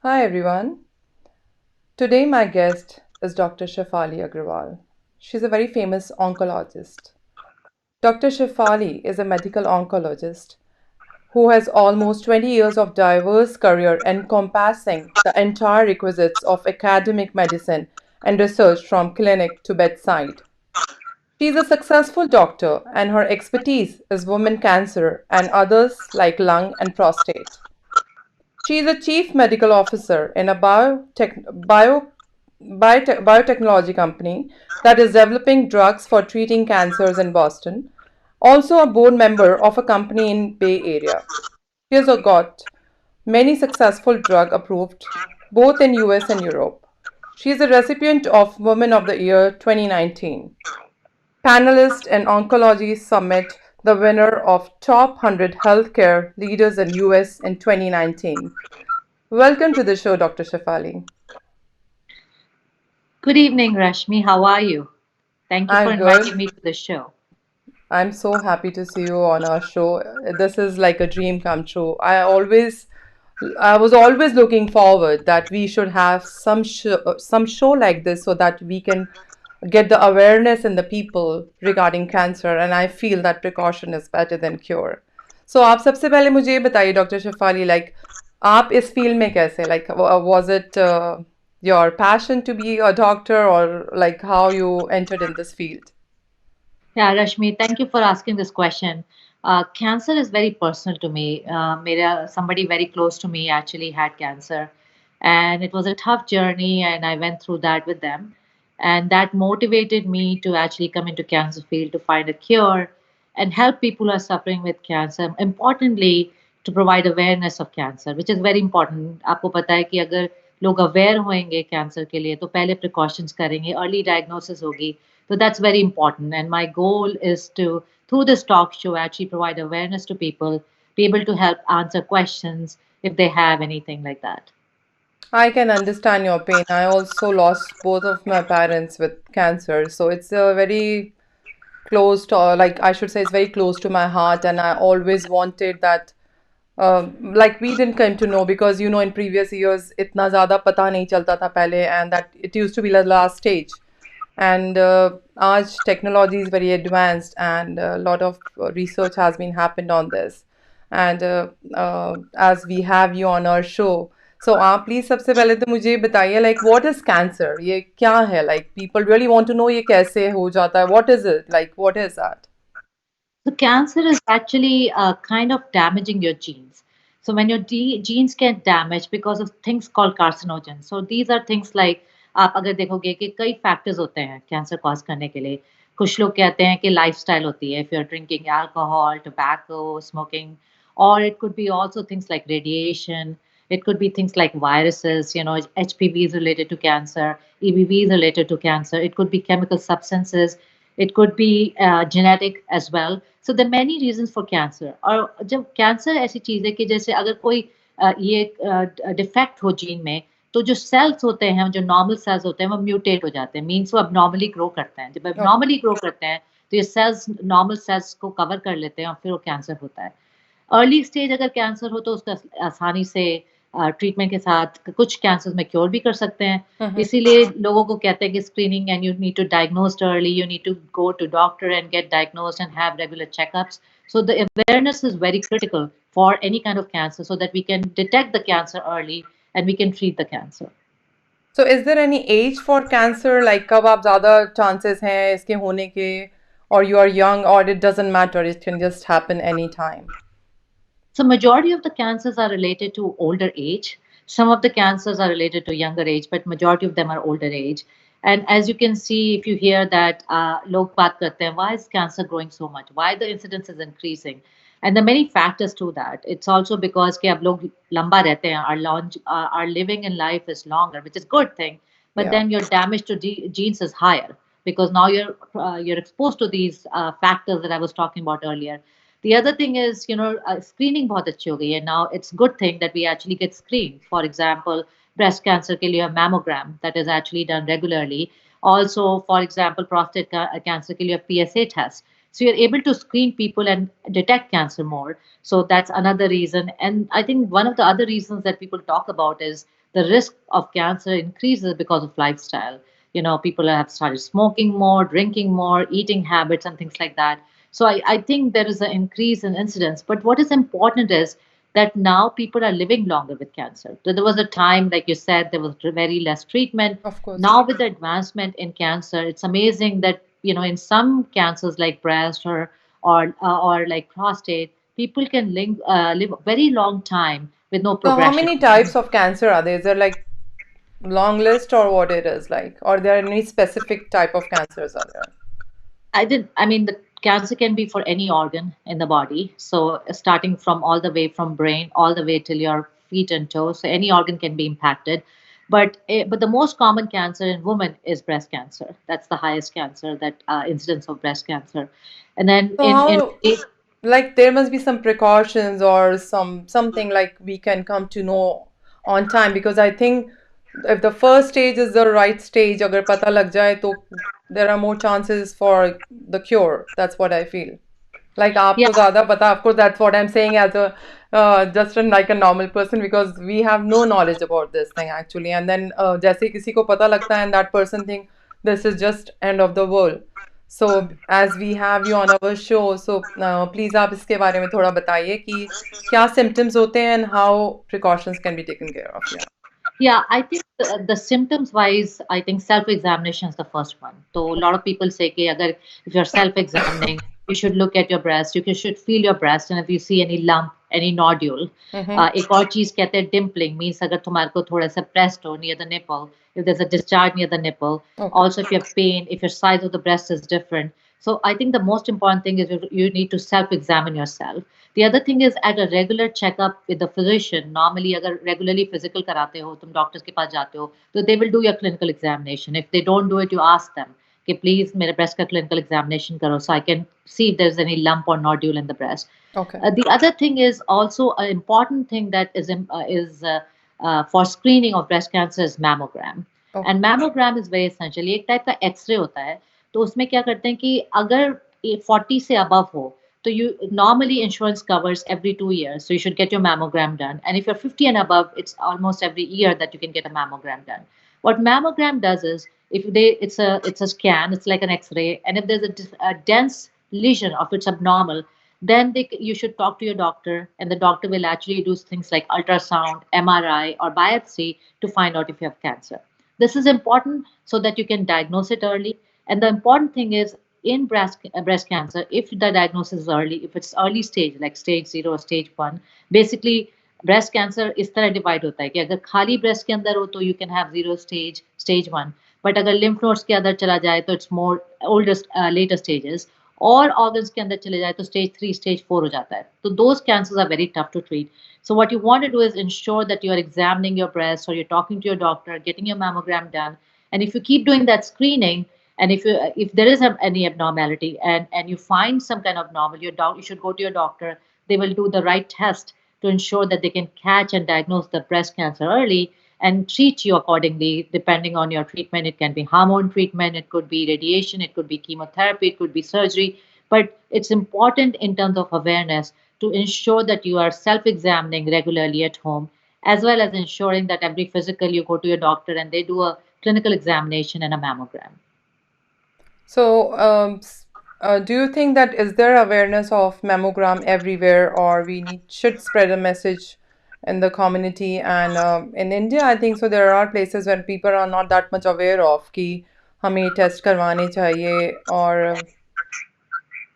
Hi everyone. Today my guest is Dr. Shefali Agarwal. She's a very famous oncologist. Dr. Shefali is a medical oncologist who has almost 20 years of diverse career encompassing the entire requisites of academic medicine and research from clinic to bedside. She is a successful doctor and her expertise is women cancer and others like lung and prostate. She is a chief medical officer in a biotechnology company that is developing drugs for treating cancers in Boston. Also a board member of a company in Bay Area. She has got many successful drug approved both in US and Europe. She is a recipient of Women of the Year 2019, panelist in Oncology Summit, the winner of Top 100 Healthcare Leaders in US in 2019. Welcome to the show, Dr. Shefali. Good evening, Rashmi. How are you? Thank you for I'm good. inviting me to the show. I'm so happy to see you on our show. This is like a dream come true. I was always looking forward that we should have some show like this so that we can get the awareness in the people regarding cancer. And I feel that precaution is better than cure. So आप सबसे पहले मुझे ये बताइए doctor Shefali like आप इस field में कैसे like was it your passion to be a doctor or like how you entered in this field? Yeah, Rashmi, thank you for asking this question. Cancer is very personal to me. Somebody very close to me actually had cancer, and it was a tough journey, and I went through that with them. And that motivated me to actually come into cancer field to find a cure and help people who are suffering with cancer. Importantly, to provide awareness of cancer, which is very important. आपको पता है कि अगर लोग aware होंगे cancer के लिए तो पहले precautions करेंगे, early diagnosis होगी. So that's very important. And my goal is to, through this talk show, actually provide awareness to people, be able to help answer questions if they have anything like that. I can understand your pain. I also lost both of my parents with cancer, so it's a very close to, like I should say, it's very close to my heart, and I always wanted that. Like we didn't come to know because in previous years इतना ज़्यादा पता नहीं चलता था पहले, and that it used to be the last stage. And आज technology is very advanced, and a lot of research has been happened on this. And as we have you on our show, so आप please सबसे पहले तो मुझे बताइए like what is cancer? ये क्या है? Like people really want to know ये कैसे हो जाता है? What is it? Like what is that? So cancer is actually kind of damaging your genes. So when your genes get damaged because of things called carcinogens. So these are things like आप अगर देखोगे कि कई factors होते हैं cancer cause करने के लिए. कुछ लोग कहते हैं कि लाइफस्टाइल होती है, if you're drinking alcohol, tobacco, smoking, or it could be also things like radiation. It could be things like viruses, HPV is related to cancer, EBV is related to cancer. It could be chemical substances. It could be genetic as well. So there are many reasons for cancer. और जब cancer ऐसी चीज़ है कि जैसे अगर कोई ये defect हो जीन में तो जो सेल्स होते हैं जो नॉर्मल सेल्स होते हैं वो म्यूटेट हो जाते हैं मीन्स वो अब नॉर्मली ग्रो करते हैं जब अब Okay. नॉर्मली ग्रो करते हैं तो ये सेल्स नॉर्मल सेल्स को कवर कर लेते हैं और फिर वो कैंसर होता है अर्ली स्टेज अगर कैंसर हो तो उसका आसानी से ट्रीटमेंट के साथ कुछ कैंसर में क्योर भी कर सकते हैं Mhm. इसीलिए लोगों को कहते हैं कि screening and you need to diagnose early you need to go to doctor and get diagnose and have regular checkups so the awareness is very critical for any kind of cancer so that we can detect the cancer early and we can treat the cancer. So is there any age for cancer? Like कब आप ज़्यादा chances हैं इसके होने के, or you are young, or it doesn't matter, it can just happen anytime? So majority of the cancers are related to older age. Some of the cancers are related to younger age, but majority of them are older age. And as you can see, if you hear that log baat karte hain, why is cancer growing so much? Why the incidence is increasing? And there are many factors to that. It's also because ke ab log lamba rehte hain, our living in life is longer, which is good thing. But Yeah. then your damage to genes is higher because now you're exposed to these factors that I was talking about earlier. The other thing is, screening बहुत अच्छी हो गई है. Now it's good thing that we actually get screened. For example, breast cancer के लिए mammogram that is actually done regularly. Also, for example, prostate cancer के लिए PSA test. So you're able to screen people and detect cancer more. So that's another reason. And I think one of the other reasons that people talk about is the risk of cancer increases because of lifestyle. People have started smoking more, drinking more, eating habits, and things like that. So I think there is an increase in incidence. But what is important is that now people are living longer with cancer. So there was a time, like you said, there was very less treatment. Of course. Now with the advancement in cancer, it's amazing that in some cancers like breast or like prostate, people can live a very long time with no So how progression. many types of cancer are there? Is there like long list or what it is like? Or there are any specific type of cancers are there? I mean, the cancer can be for any organ in the body. So starting from all the way from brain all the way till your feet and toes. So any organ can be impacted. But the most common cancer in women is breast cancer. That's the highest cancer, that incidence of breast cancer. And then So how, like there must be some precautions or something like we can come to know on time, because I think if the first stage is the right stage, agar pata lag jaye to there are more chances for the cure. That's what I feel. Like yeah, आपको ज़्यादा पता, of course that's what I'm saying as a just like a normal person, because we have no knowledge about this thing actually, and then जैसे किसी को पता लगता है and that person think this is just end of the world. So as we have you on our show, so please आप इसके बारे में थोड़ा बताइए कि क्या symptoms होते हैं and how precautions can be taken care of. Yeah. Yeah, I think the symptoms wise, I think self examination is the first one. So a lot of people say, कि अगर if you're self examining, you should look at your breast, should feel your breast, and if you see any lump, any nodule, Mm-hmm. एक और चीज कहते हैं dimpling, means अगर तुम्हारे को थोड़ा सा pressed हो near the nipple, if there's a discharge near the nipple, Okay. also if you have pain, if your size of the breast is different. So I think the most important thing is you need to self examine yourself. The other thing is at a regular checkup with the physician. Normally, अगर regularly physical कराते हो, तुम doctors के पास जाते हो, तो they will do your clinical examination. If they don't do it, you ask them कि please मेरे breast का clinical examination करो, so I can see if there's any lump or nodule in the breast. Okay. The other thing is also an important thing that is for screening of breast cancer is mammogram. Okay. And mammogram is very essential. एक type का x ray होता है, तो उसमें क्या करते हैं कि अगर 40 से above हो, so you normally insurance covers every 2 years, so you should get your mammogram done. And if you're 50 and above, it's almost every year that you can get a mammogram done. What mammogram does is, it's a scan, it's like an X-ray, and if there's a dense lesion of it's abnormal, then you should talk to your doctor, and the doctor will actually do things like ultrasound, MRI, or biopsy to find out if you have cancer. This is important so that you can diagnose it early. And the important thing is in breast cancer, if the diagnosis is early, if it's early stage like stage 0 or stage 1, basically breast cancer इस तरह divide होता है कि अगर खाली breast के अंदर हो तो you can have 0 stage, stage 1, but अगर lymph nodes के अंदर चला जाए तो it's more later stages, और organs के अंदर चले जाए तो stage 3, stage 4 हो जाता है. So those cancers are very tough to treat. So what you want to do is ensure that you are examining your breast, or you're talking to your doctor, getting your mammogram done. And if you keep doing that screening, and if there is any abnormality, and you find some kind of normal, you should go to your doctor. They will do the right test to ensure that they can catch and diagnose the breast cancer early and treat you accordingly depending on your treatment. It can be hormone treatment, it could be radiation, it could be chemotherapy, it could be surgery. But it's important in terms of awareness to ensure that you are self examining regularly at home, as well as ensuring that every physical you go to your doctor and they do a clinical examination and a mammogram. So, do you think that is there awareness of mammogram everywhere, or we should spread a message in the community? And in India, I think so. There are places where people are not that much aware of कि हमें test करवाने चाहिए, और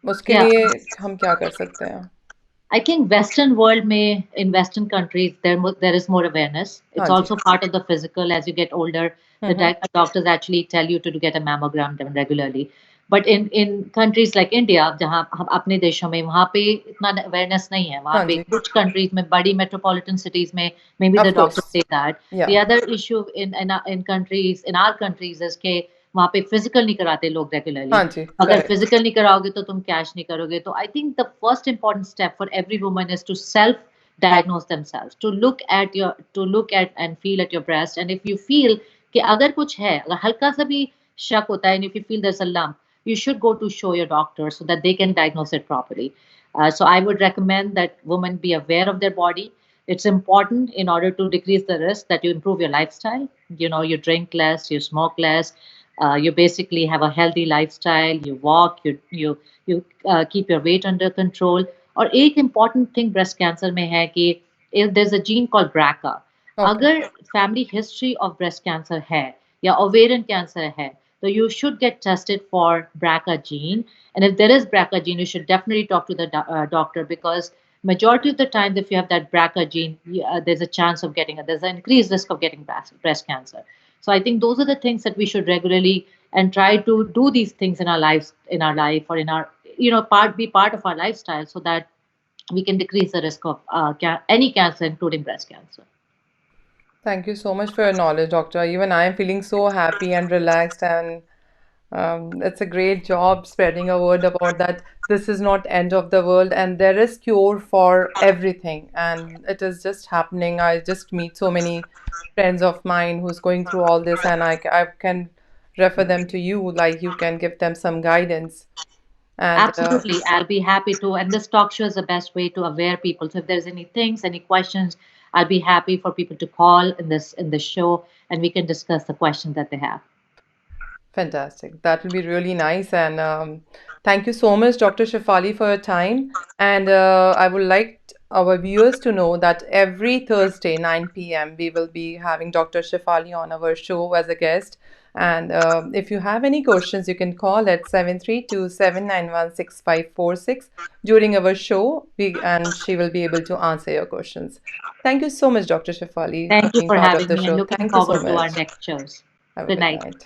उसके Yeah, लिए हम क्या कर सकते हैं? I think Western world may in Western countries there is more awareness. हाँ It's ji. also part of the physical. As you get older, the hmm. doctors actually tell you to get a mammogram done regularly. But in countries like India, जहाँ हम अपने देशों में वहाँ पे इतना awareness नहीं है. वहाँ हाँ पे जी. कुछ countries में बड़ी metropolitan cities में maybe the Of doctors course. say that. The Yeah. other issue in our countries is कि वहाँ पे physical नहीं कराते लोग regularly. हाँ जी. अगर Correct. फिजिकल नहीं कराओगे तो तुम कैश नहीं करोगे. तो I think the first important step for every woman is to self diagnose themselves, to look at and feel at your breast. And if you feel कि अगर कुछ है, अगर हल्का सा भी शक होता है, and if you feel there's a lump, you should go to show your doctor so that they can diagnose it properly. So I would recommend that women be aware of their body. It's important in order to decrease the risk that you improve your lifestyle. You know, you drink less, you smoke less, you basically have a healthy lifestyle, you walk, you keep your weight under control. और एक important thing breast cancer में है कि if there's a gene called BRCA. Okay. अगर family history of breast cancer है या ovarian cancer है, so you should get tested for BRCA gene. And if there is BRCA gene, you should definitely talk to the doctor, because majority of the time, if you have that BRCA gene, there's a chance of getting it. There's an increased risk of getting breast cancer. So I think those are the things that we should regularly and try to do these things in our lives, in our life, or in our be part of our lifestyle, so that we can decrease the risk of any cancer, including breast cancer. Thank you so much for your knowledge, doctor. Even I am feeling so happy and relaxed, and it's a great job spreading a word about that this is not end of the world and there is cure for everything, and it is just happening. I just meet so many friends of mine who's going through all this, and I can refer them to you, like you can give them some guidance. And Absolutely. I'll be happy to. And this talk show is the best way to aware people. So if there's any things, any questions, I'll be happy for people to call in this show, and we can discuss the questions that they have. fantastic. That will be really nice. And thank you so much, Dr. Shefali, for your time. And I would like our viewers to know that every Thursday, 9 p.m., we will be having Dr. Shefali on our show as a guest. And if you have any questions, you can call at 732-791-6546 during our show, and she will be able to answer your questions. Thank you so much, Dr. Shefali, for Thank you being for part of having the me and show. looking Thank you so forward to our much. next shows. Have a Good good night. night.